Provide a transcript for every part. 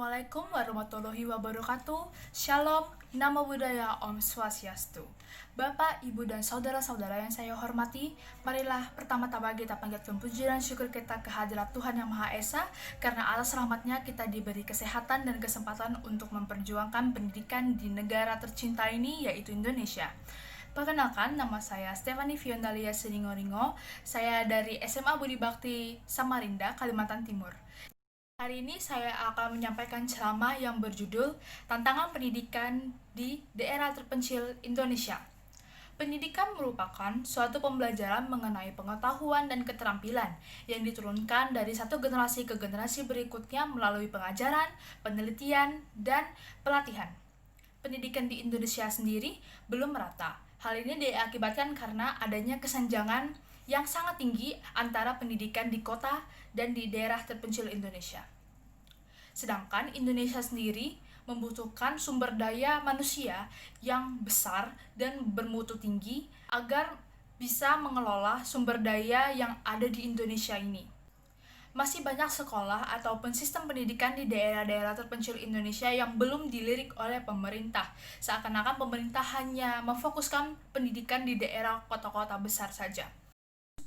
Assalamualaikum warahmatullahi wabarakatuh. Shalom, Namo Buddhaya, Om Swastiastu. Bapak, Ibu, dan saudara-saudara yang saya hormati, marilah pertama-tama kita panjatkan puji dan syukur kita kehadirat Tuhan Yang Maha Esa, karena atas rahmat-Nya kita diberi kesehatan dan kesempatan untuk memperjuangkan pendidikan di negara tercinta ini, yaitu Indonesia. Perkenalkan, nama saya Stephanie Fiondalia Seningoringo. Saya dari SMA Budi Bakti Samarinda, Kalimantan Timur. Hari ini saya akan menyampaikan ceramah yang berjudul Tantangan Pendidikan di Daerah Terpencil Indonesia. Pendidikan merupakan suatu pembelajaran mengenai pengetahuan dan keterampilan yang diturunkan dari satu generasi ke generasi berikutnya melalui pengajaran, penelitian, dan pelatihan. Pendidikan di Indonesia sendiri belum merata. Hal ini diakibatkan karena adanya kesenjangan yang sangat tinggi antara pendidikan di kota dan di daerah terpencil Indonesia. Sedangkan Indonesia sendiri membutuhkan sumber daya manusia yang besar dan bermutu tinggi agar bisa mengelola sumber daya yang ada di Indonesia ini. Masih banyak sekolah ataupun sistem pendidikan di daerah-daerah terpencil Indonesia yang belum dilirik oleh pemerintah. Seakan-akan pemerintah hanya memfokuskan pendidikan di daerah kota-kota besar saja.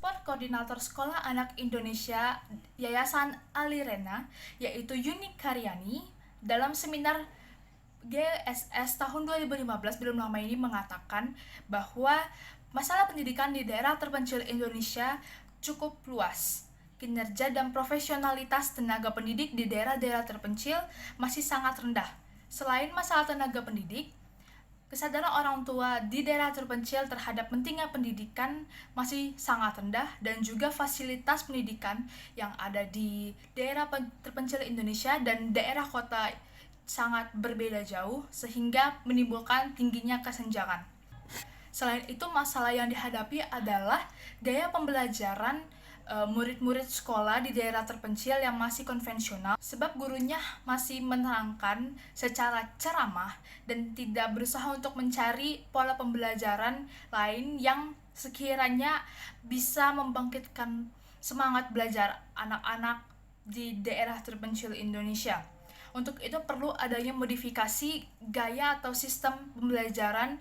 Support Koordinator Sekolah Anak Indonesia Yayasan Alirena, yaitu Yuni Karyani, dalam seminar GSS tahun 2015 belum lama ini mengatakan bahwa masalah pendidikan di daerah terpencil Indonesia cukup luas. Kinerja dan profesionalitas tenaga pendidik di daerah-daerah terpencil masih sangat rendah. Selain masalah tenaga pendidik, kesadaran orang tua di daerah terpencil terhadap pentingnya pendidikan masih sangat rendah, dan juga fasilitas pendidikan yang ada di daerah terpencil Indonesia dan daerah kota sangat berbeda jauh sehingga menimbulkan tingginya kesenjangan. Selain itu, masalah yang dihadapi adalah gaya pembelajaran murid-murid sekolah di daerah terpencil yang masih konvensional, sebab gurunya masih menerangkan secara ceramah dan tidak berusaha untuk mencari pola pembelajaran lain yang sekiranya bisa membangkitkan semangat belajar anak-anak di daerah terpencil Indonesia. Untuk itu perlu adanya modifikasi gaya atau sistem pembelajaran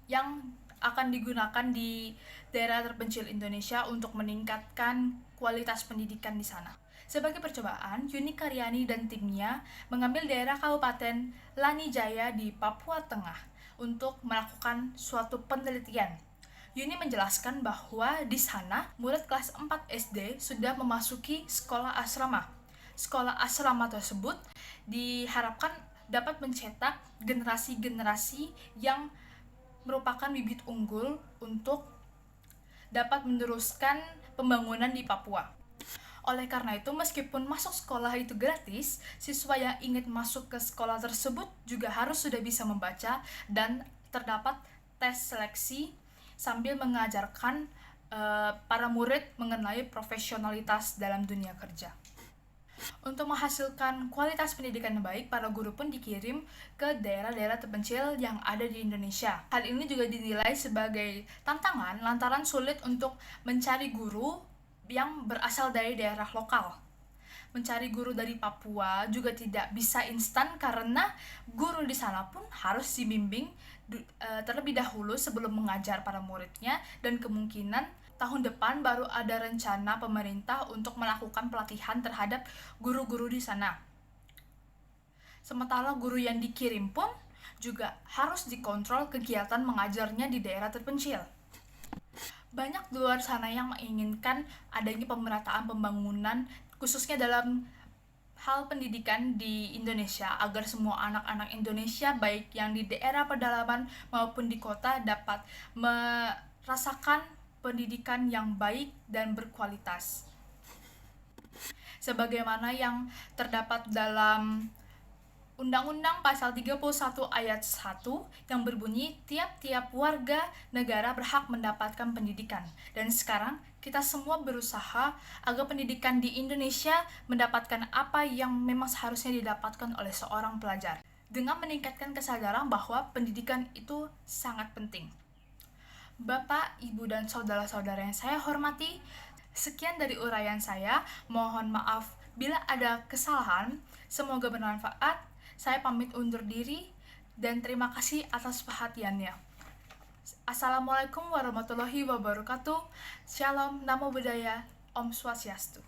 yang akan digunakan di daerah terpencil Indonesia untuk meningkatkan kualitas pendidikan di sana. Sebagai percobaan, Yuni Karyani dan timnya mengambil daerah Kabupaten Lanijaya di Papua Tengah untuk melakukan suatu penelitian. Yuni menjelaskan bahwa di sana murid kelas 4 SD sudah memasuki sekolah asrama. Sekolah asrama tersebut diharapkan dapat mencetak generasi-generasi yang merupakan bibit unggul untuk dapat meneruskan pembangunan di Papua. Oleh karena itu, meskipun masuk sekolah itu gratis, siswa yang ingin masuk ke sekolah tersebut juga harus sudah bisa membaca dan terdapat tes seleksi sambil mengajarkan para murid mengenai profesionalitas dalam dunia kerja. Untuk menghasilkan kualitas pendidikan yang baik, para guru pun dikirim ke daerah-daerah terpencil yang ada di Indonesia. Hal ini juga dinilai sebagai tantangan lantaran sulit untuk mencari guru yang berasal dari daerah lokal. Mencari guru dari Papua juga tidak bisa instan karena guru di sana pun harus dibimbing terlebih dahulu sebelum mengajar para muridnya, dan kemungkinan tahun depan baru ada rencana pemerintah untuk melakukan pelatihan terhadap guru-guru di sana. Sementara guru yang dikirim pun juga harus dikontrol kegiatan mengajarnya di daerah terpencil. Banyak di luar sana yang menginginkan adanya pemerataan pembangunan, khususnya dalam hal pendidikan di Indonesia, agar semua anak-anak Indonesia baik yang di daerah pedalaman maupun di kota dapat merasakan pendidikan yang baik dan berkualitas. Sebagaimana yang terdapat dalam Undang-Undang Pasal 31 Ayat 1 yang berbunyi tiap-tiap warga negara berhak mendapatkan pendidikan. Dan sekarang kita semua berusaha agar pendidikan di Indonesia mendapatkan apa yang memang seharusnya didapatkan oleh seorang pelajar, dengan meningkatkan kesadaran bahwa pendidikan itu sangat penting. Bapak, Ibu, dan saudara-saudara yang saya hormati, sekian dari uraian saya. Mohon maaf Bila ada kesalahan, semoga bermanfaat. Saya pamit undur diri dan terima kasih atas perhatiannya. Assalamualaikum warahmatullahi wabarakatuh. Shalom, Namo Buddhaya, Om Swastiastu.